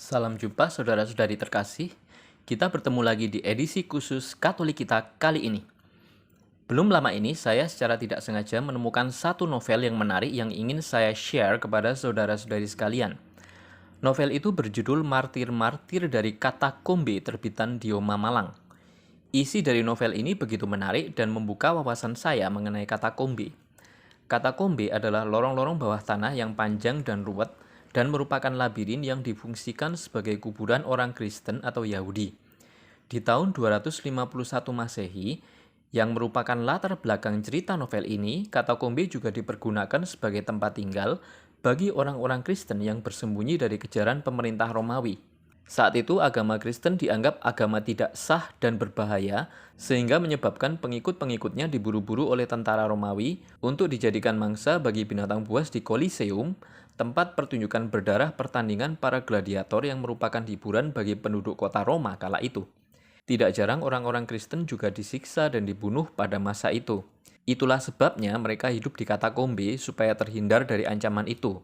Salam jumpa saudara-saudari terkasih. Kita bertemu lagi di edisi khusus Katolik kita kali ini. Belum lama ini saya secara tidak sengaja menemukan satu novel yang menarik yang ingin saya share kepada saudara-saudari sekalian. Novel itu berjudul Martir-Martir dari Katakombe terbitan Dioma Malang. Isi dari novel ini begitu menarik dan membuka wawasan saya mengenai katakombe. Katakombe adalah lorong-lorong bawah tanah yang panjang dan ruwet dan merupakan labirin yang difungsikan sebagai kuburan orang Kristen atau Yahudi. Di tahun 251 Masehi, yang merupakan latar belakang cerita novel ini, katakombe juga dipergunakan sebagai tempat tinggal bagi orang-orang Kristen yang bersembunyi dari kejaran pemerintah Romawi. Saat itu agama Kristen dianggap agama tidak sah dan berbahaya, sehingga menyebabkan pengikut-pengikutnya diburu-buru oleh tentara Romawi untuk dijadikan mangsa bagi binatang buas di Koliseum, tempat pertunjukan berdarah pertandingan para gladiator yang merupakan hiburan bagi penduduk kota Roma kala itu. Tidak jarang orang-orang Kristen juga disiksa dan dibunuh pada masa itu. Itulah sebabnya mereka hidup di katakombe supaya terhindar dari ancaman itu.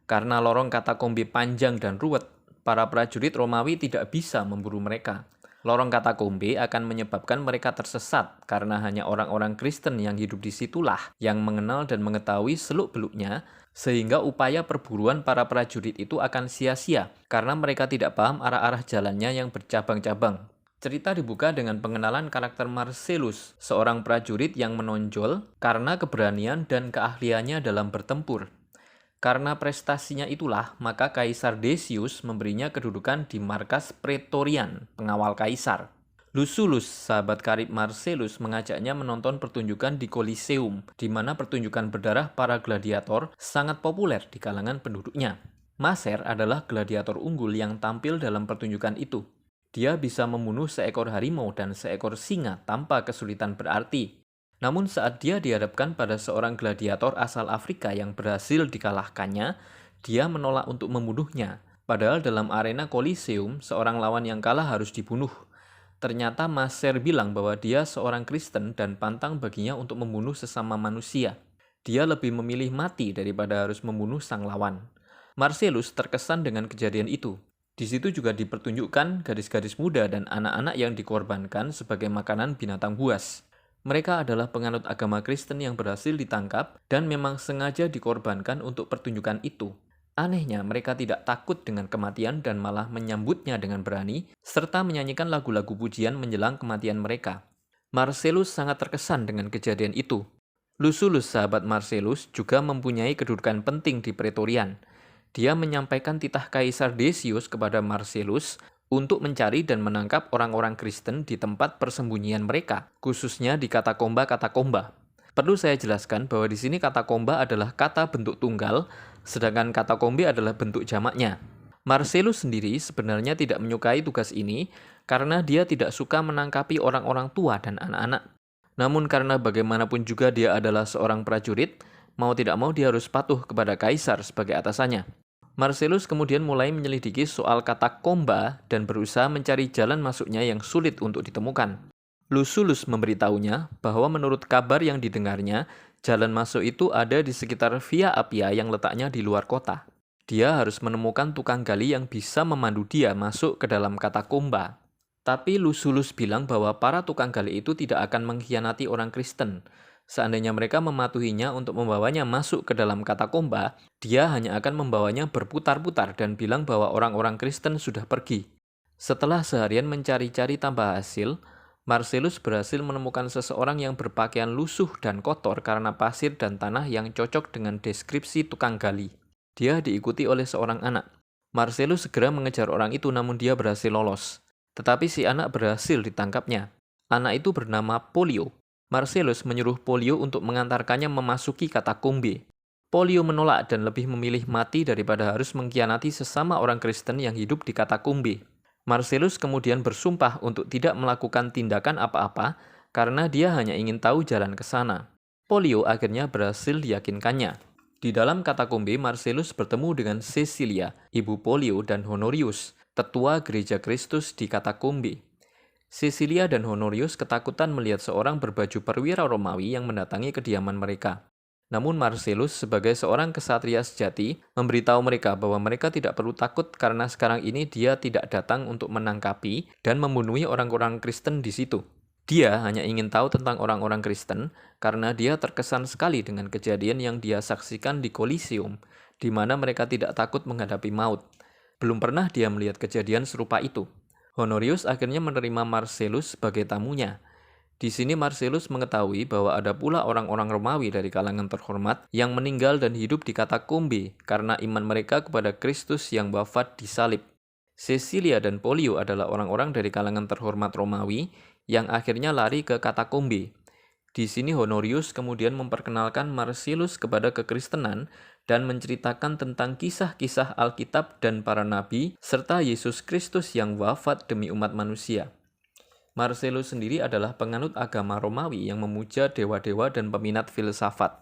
Karena lorong katakombe panjang dan ruwet, para prajurit Romawi tidak bisa memburu mereka. Lorong katakombe akan menyebabkan mereka tersesat karena hanya orang-orang Kristen yang hidup di situlah yang mengenal dan mengetahui seluk-beluknya, sehingga upaya perburuan para prajurit itu akan sia-sia karena mereka tidak paham arah-arah jalannya yang bercabang-cabang. Cerita dibuka dengan pengenalan karakter Marcellus, seorang prajurit yang menonjol karena keberanian dan keahliannya dalam bertempur. Karena prestasinya itulah, maka Kaisar Decius memberinya kedudukan di markas Praetorian, pengawal kaisar. Lucullus, sahabat karib Marcellus, mengajaknya menonton pertunjukan di Koliseum, di mana pertunjukan berdarah para gladiator sangat populer di kalangan penduduknya. Macer adalah gladiator unggul yang tampil dalam pertunjukan itu. Dia bisa membunuh seekor harimau dan seekor singa tanpa kesulitan berarti. Namun saat dia dihadapkan pada seorang gladiator asal Afrika yang berhasil dikalahkannya, dia menolak untuk membunuhnya. Padahal dalam arena Koliseum, seorang lawan yang kalah harus dibunuh. Ternyata Macer bilang bahwa dia seorang Kristen dan pantang baginya untuk membunuh sesama manusia. Dia lebih memilih mati daripada harus membunuh sang lawan. Marcellus terkesan dengan kejadian itu. Di situ juga dipertunjukkan gadis-gadis muda dan anak-anak yang dikorbankan sebagai makanan binatang buas. Mereka adalah penganut agama Kristen yang berhasil ditangkap dan memang sengaja dikorbankan untuk pertunjukan itu. Anehnya, mereka tidak takut dengan kematian dan malah menyambutnya dengan berani, serta menyanyikan lagu-lagu pujian menjelang kematian mereka. Marcellus sangat terkesan dengan kejadian itu. Lucullus, sahabat Marcellus, juga mempunyai kedudukan penting di Praetorian. Dia menyampaikan titah Kaisar Decius kepada Marcellus untuk mencari dan menangkap orang-orang Kristen di tempat persembunyian mereka, khususnya di katakomba-katakomba. Perlu saya jelaskan bahwa di sini katakomba adalah kata bentuk tunggal, sedangkan katakombe adalah bentuk jamaknya. Marcellus sendiri sebenarnya tidak menyukai tugas ini karena dia tidak suka menangkapi orang-orang tua dan anak-anak. Namun karena bagaimanapun juga dia adalah seorang prajurit, mau tidak mau dia harus patuh kepada kaisar sebagai atasannya. Marcellus kemudian mulai menyelidiki soal katakomba dan berusaha mencari jalan masuknya yang sulit untuk ditemukan. Lucullus memberitahunya bahwa menurut kabar yang didengarnya, jalan masuk itu ada di sekitar Via Appia yang letaknya di luar kota. Dia harus menemukan tukang gali yang bisa memandu dia masuk ke dalam katakomba. Tapi Lucullus bilang bahwa para tukang gali itu tidak akan mengkhianati orang Kristen. Seandainya mereka mematuhinya untuk membawanya masuk ke dalam katakomba, dia hanya akan membawanya berputar-putar dan bilang bahwa orang-orang Kristen sudah pergi. Setelah seharian mencari-cari tanpa hasil, Marcellus berhasil menemukan seseorang yang berpakaian lusuh dan kotor karena pasir dan tanah yang cocok dengan deskripsi tukang gali. Dia diikuti oleh seorang anak. Marcellus segera mengejar orang itu namun dia berhasil lolos. Tetapi si anak berhasil ditangkapnya. Anak itu bernama Pollio. Marcellus menyuruh Pollio untuk mengantarkannya memasuki katakombe. Pollio menolak dan lebih memilih mati daripada harus mengkhianati sesama orang Kristen yang hidup di katakombe. Marcellus kemudian bersumpah untuk tidak melakukan tindakan apa-apa karena dia hanya ingin tahu jalan ke sana. Pollio akhirnya berhasil diyakinkannya. Di dalam katakombe, Marcellus bertemu dengan Cecilia, ibu Pollio dan Honorius, tetua gereja Kristus di katakombe. Cecilia dan Honorius ketakutan melihat seorang berbaju perwira Romawi yang mendatangi kediaman mereka. Namun Marcellus sebagai seorang kesatria sejati memberitahu mereka bahwa mereka tidak perlu takut karena sekarang ini dia tidak datang untuk menangkapi dan membunuhi orang-orang Kristen di situ. Dia hanya ingin tahu tentang orang-orang Kristen karena dia terkesan sekali dengan kejadian yang dia saksikan di Kolisium, di mana mereka tidak takut menghadapi maut. Belum pernah dia melihat kejadian serupa itu. Honorius akhirnya menerima Marcellus sebagai tamunya. Di sini Marcellus mengetahui bahwa ada pula orang-orang Romawi dari kalangan terhormat yang meninggal dan hidup di katakombe karena iman mereka kepada Kristus yang wafat di salib. Cecilia dan Polio adalah orang-orang dari kalangan terhormat Romawi yang akhirnya lari ke katakombe. Di sini Honorius kemudian memperkenalkan Marcellus kepada kekristenan dan menceritakan tentang kisah-kisah Alkitab dan para nabi serta Yesus Kristus yang wafat demi umat manusia. Marcellus sendiri adalah penganut agama Romawi yang memuja dewa-dewa dan peminat filsafat.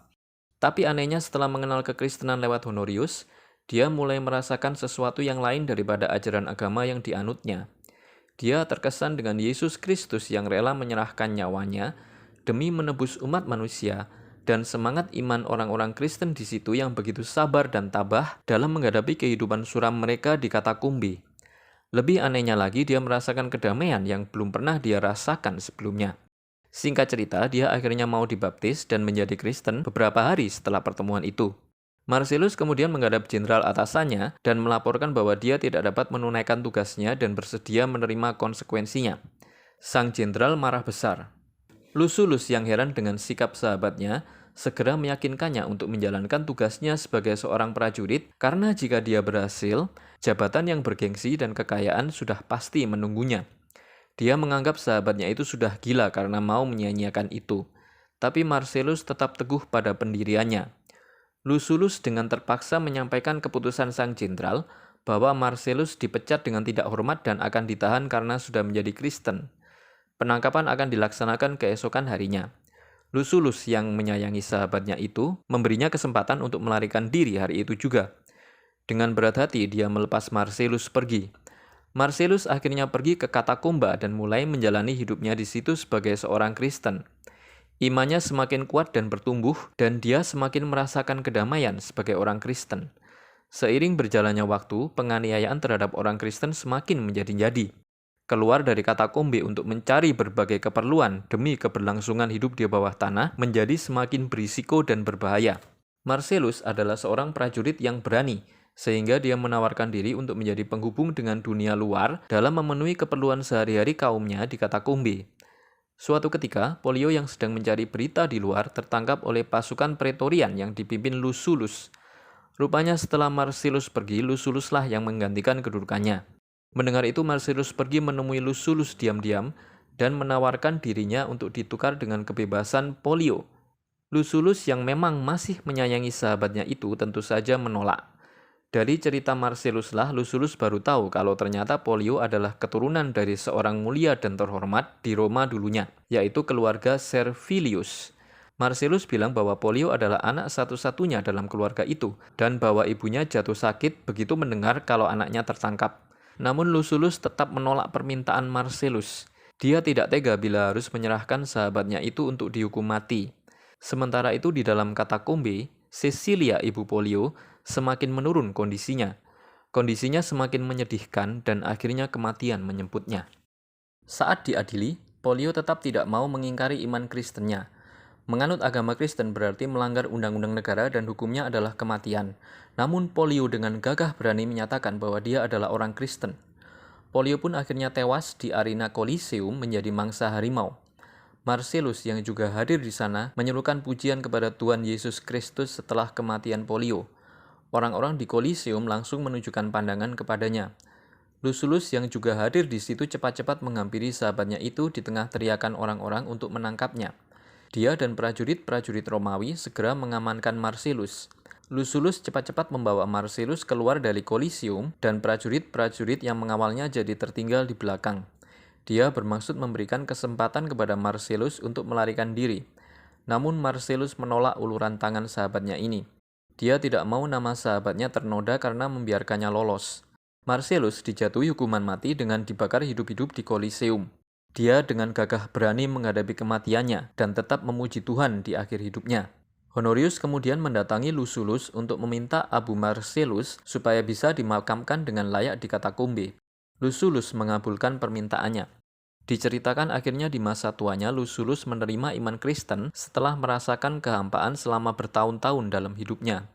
Tapi anehnya setelah mengenal kekristenan lewat Honorius, dia mulai merasakan sesuatu yang lain daripada ajaran agama yang dianutnya. Dia terkesan dengan Yesus Kristus yang rela menyerahkan nyawanya demi menebus umat manusia, dan semangat iman orang-orang Kristen di situ yang begitu sabar dan tabah dalam menghadapi kehidupan suram mereka di katakombe. Lebih anehnya lagi, dia merasakan kedamaian yang belum pernah dia rasakan sebelumnya. Singkat cerita, dia akhirnya mau dibaptis dan menjadi Kristen beberapa hari setelah pertemuan itu. Marcellus kemudian menghadap jenderal atasannya dan melaporkan bahwa dia tidak dapat menunaikan tugasnya dan bersedia menerima konsekuensinya. Sang jenderal marah besar. Lucullus yang heran dengan sikap sahabatnya segera meyakinkannya untuk menjalankan tugasnya sebagai seorang prajurit karena jika dia berhasil, jabatan yang bergengsi dan kekayaan sudah pasti menunggunya. Dia menganggap sahabatnya itu sudah gila karena mau menyia-nyiakan itu. Tapi Marcellus tetap teguh pada pendiriannya. Lucullus dengan terpaksa menyampaikan keputusan sang jenderal bahwa Marcellus dipecat dengan tidak hormat dan akan ditahan karena sudah menjadi Kristen. Penangkapan akan dilaksanakan keesokan harinya. Lucullus yang menyayangi sahabatnya itu memberinya kesempatan untuk melarikan diri hari itu juga. Dengan berat hati dia melepas Marcellus pergi. Marcellus akhirnya pergi ke katakomba dan mulai menjalani hidupnya di situ sebagai seorang Kristen. Imannya semakin kuat dan bertumbuh dan dia semakin merasakan kedamaian sebagai orang Kristen. Seiring berjalannya waktu, penganiayaan terhadap orang Kristen semakin menjadi-jadi. Keluar dari katakombe untuk mencari berbagai keperluan demi keberlangsungan hidup di bawah tanah menjadi semakin berisiko dan berbahaya. Marcellus adalah seorang prajurit yang berani, sehingga dia menawarkan diri untuk menjadi penghubung dengan dunia luar dalam memenuhi keperluan sehari-hari kaumnya di katakombe. Suatu ketika, Polio yang sedang mencari berita di luar tertangkap oleh pasukan Praetorian yang dipimpin Lucullus. Rupanya setelah Marcellus pergi, Luculluslah yang menggantikan kedudukannya. Mendengar itu, Marcellus pergi menemui Lucullus diam-diam dan menawarkan dirinya untuk ditukar dengan kebebasan Polio. Lucullus yang memang masih menyayangi sahabatnya itu tentu saja menolak. Dari cerita Marcelluslah, Lucullus baru tahu kalau ternyata Polio adalah keturunan dari seorang mulia dan terhormat di Roma dulunya, yaitu keluarga Servilius. Marcellus bilang bahwa Polio adalah anak satu-satunya dalam keluarga itu, dan bahwa ibunya jatuh sakit begitu mendengar kalau anaknya tertangkap. Namun Lucullus tetap menolak permintaan Marcellus. Dia tidak tega bila harus menyerahkan sahabatnya itu untuk dihukum mati. Sementara itu di dalam katakombe, Cecilia ibu Polio semakin menurun kondisinya. Kondisinya semakin menyedihkan dan akhirnya kematian menyemputnya. Saat diadili, Polio tetap tidak mau mengingkari iman Kristennya. Menganut agama Kristen berarti melanggar undang-undang negara dan hukumnya adalah kematian. Namun Polio dengan gagah berani menyatakan bahwa dia adalah orang Kristen. Polio pun akhirnya tewas di arena Kolisium menjadi mangsa harimau. Marcellus yang juga hadir di sana menyerukan pujian kepada Tuhan Yesus Kristus setelah kematian Polio. Orang-orang di Kolisium langsung menunjukkan pandangan kepadanya. Lucullus yang juga hadir di situ cepat-cepat menghampiri sahabatnya itu di tengah teriakan orang-orang untuk menangkapnya. Dia dan prajurit-prajurit Romawi segera mengamankan Marcellus. Lucullus cepat-cepat membawa Marcellus keluar dari Kolisium dan prajurit-prajurit yang mengawalnya jadi tertinggal di belakang. Dia bermaksud memberikan kesempatan kepada Marcellus untuk melarikan diri. Namun Marcellus menolak uluran tangan sahabatnya ini. Dia tidak mau nama sahabatnya ternoda karena membiarkannya lolos. Marcellus dijatuhi hukuman mati dengan dibakar hidup-hidup di Kolisium. Dia dengan gagah berani menghadapi kematiannya dan tetap memuji Tuhan di akhir hidupnya. Honorius kemudian mendatangi Lucullus untuk meminta Abu Marcellus supaya bisa dimakamkan dengan layak di katakombe. Lucullus mengabulkan permintaannya. Diceritakan akhirnya di masa tuanya Lucullus menerima iman Kristen setelah merasakan kehampaan selama bertahun-tahun dalam hidupnya.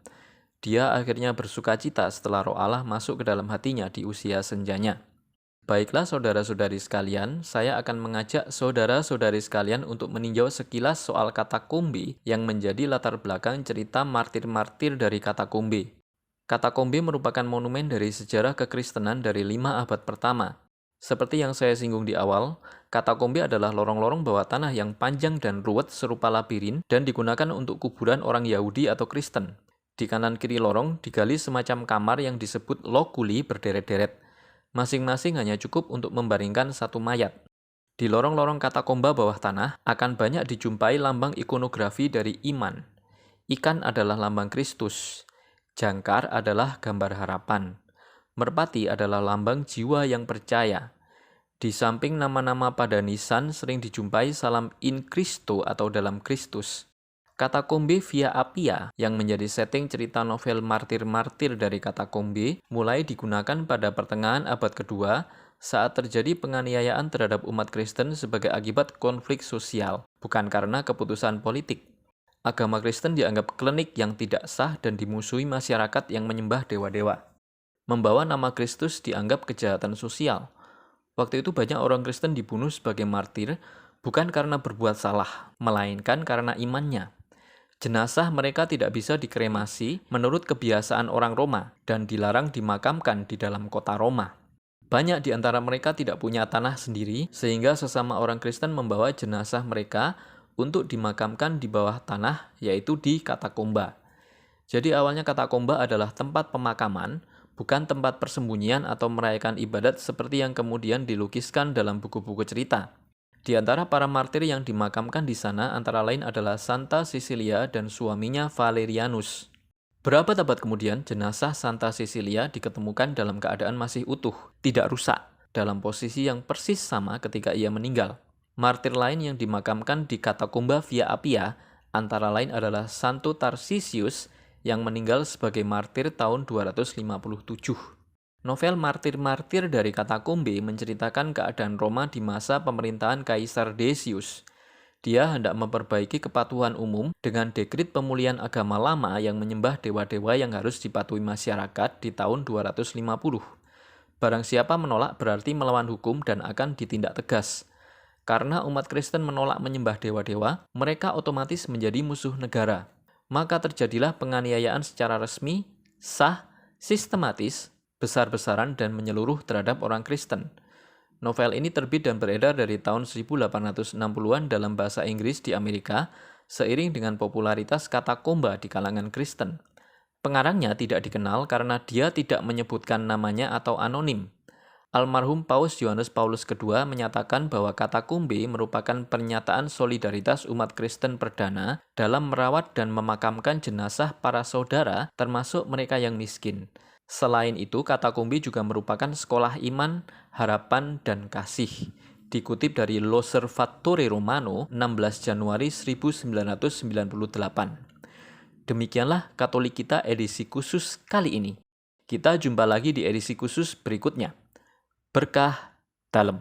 Dia akhirnya bersukacita setelah Roh Allah masuk ke dalam hatinya di usia senjanya. Baiklah saudara-saudari sekalian, saya akan mengajak saudara-saudari sekalian untuk meninjau sekilas soal katakombe yang menjadi latar belakang cerita martir-martir dari katakombe. Katakombe merupakan monumen dari sejarah kekristenan dari 5 abad pertama. Seperti yang saya singgung di awal, katakombe adalah lorong-lorong bawah tanah yang panjang dan ruwet serupa labirin dan digunakan untuk kuburan orang Yahudi atau Kristen. Di kanan kiri lorong digali semacam kamar yang disebut loculi berderet-deret. Masing-masing hanya cukup untuk membaringkan satu mayat. Di lorong-lorong katakomba bawah tanah akan banyak dijumpai lambang ikonografi dari iman. Ikan adalah lambang Kristus. Jangkar adalah gambar harapan. Merpati adalah lambang jiwa yang percaya. Di samping nama-nama pada nisan sering dijumpai salam in Christo atau dalam Kristus. Katakombe Via Appia yang menjadi setting cerita novel martir-martir dari katakombe mulai digunakan pada pertengahan abad kedua saat terjadi penganiayaan terhadap umat Kristen sebagai akibat konflik sosial, bukan karena keputusan politik. Agama Kristen dianggap klinik yang tidak sah dan dimusuhi masyarakat yang menyembah dewa-dewa. Membawa nama Kristus dianggap kejahatan sosial. Waktu itu banyak orang Kristen dibunuh sebagai martir bukan karena berbuat salah, melainkan karena imannya. Jenazah mereka tidak bisa dikremasi menurut kebiasaan orang Roma dan dilarang dimakamkan di dalam kota Roma. Banyak di antara mereka tidak punya tanah sendiri sehingga sesama orang Kristen membawa jenazah mereka untuk dimakamkan di bawah tanah, yaitu di katakomba. Jadi awalnya katakomba adalah tempat pemakaman, bukan tempat persembunyian atau merayakan ibadat seperti yang kemudian dilukiskan dalam buku-buku cerita. Di antara para martir yang dimakamkan di sana antara lain adalah Santa Cecilia dan suaminya Valerianus. Berabad-abad kemudian, jenazah Santa Cecilia diketemukan dalam keadaan masih utuh, tidak rusak, dalam posisi yang persis sama ketika ia meninggal. Martir lain yang dimakamkan di katakomba Via Appia antara lain adalah Santo Tarsisius yang meninggal sebagai martir tahun 257. Novel Martir-Martir dari Katakombe menceritakan keadaan Roma di masa pemerintahan Kaisar Decius. Dia hendak memperbaiki kepatuhan umum dengan dekrit pemulihan agama lama yang menyembah dewa-dewa yang harus dipatuhi masyarakat di tahun 250. Barang siapa menolak berarti melawan hukum dan akan ditindak tegas. Karena umat Kristen menolak menyembah dewa-dewa, mereka otomatis menjadi musuh negara. Maka terjadilah penganiayaan secara resmi, sah, sistematis, besar-besaran dan menyeluruh terhadap orang Kristen. Novel ini terbit dan beredar dari tahun 1860-an dalam bahasa Inggris di Amerika, seiring dengan popularitas katakomba di kalangan Kristen. Pengarangnya tidak dikenal karena dia tidak menyebutkan namanya atau anonim. Almarhum Paus Yohanes Paulus II menyatakan bahwa katakombe merupakan pernyataan solidaritas umat Kristen perdana dalam merawat dan memakamkan jenazah para saudara termasuk mereka yang miskin. Selain itu, katakombe juga merupakan sekolah iman, harapan, dan kasih. Dikutip dari L'Osservatore Romano, 16 Januari 1998. Demikianlah Katolik kita edisi khusus kali ini. Kita jumpa lagi di edisi khusus berikutnya. Berkah dalam.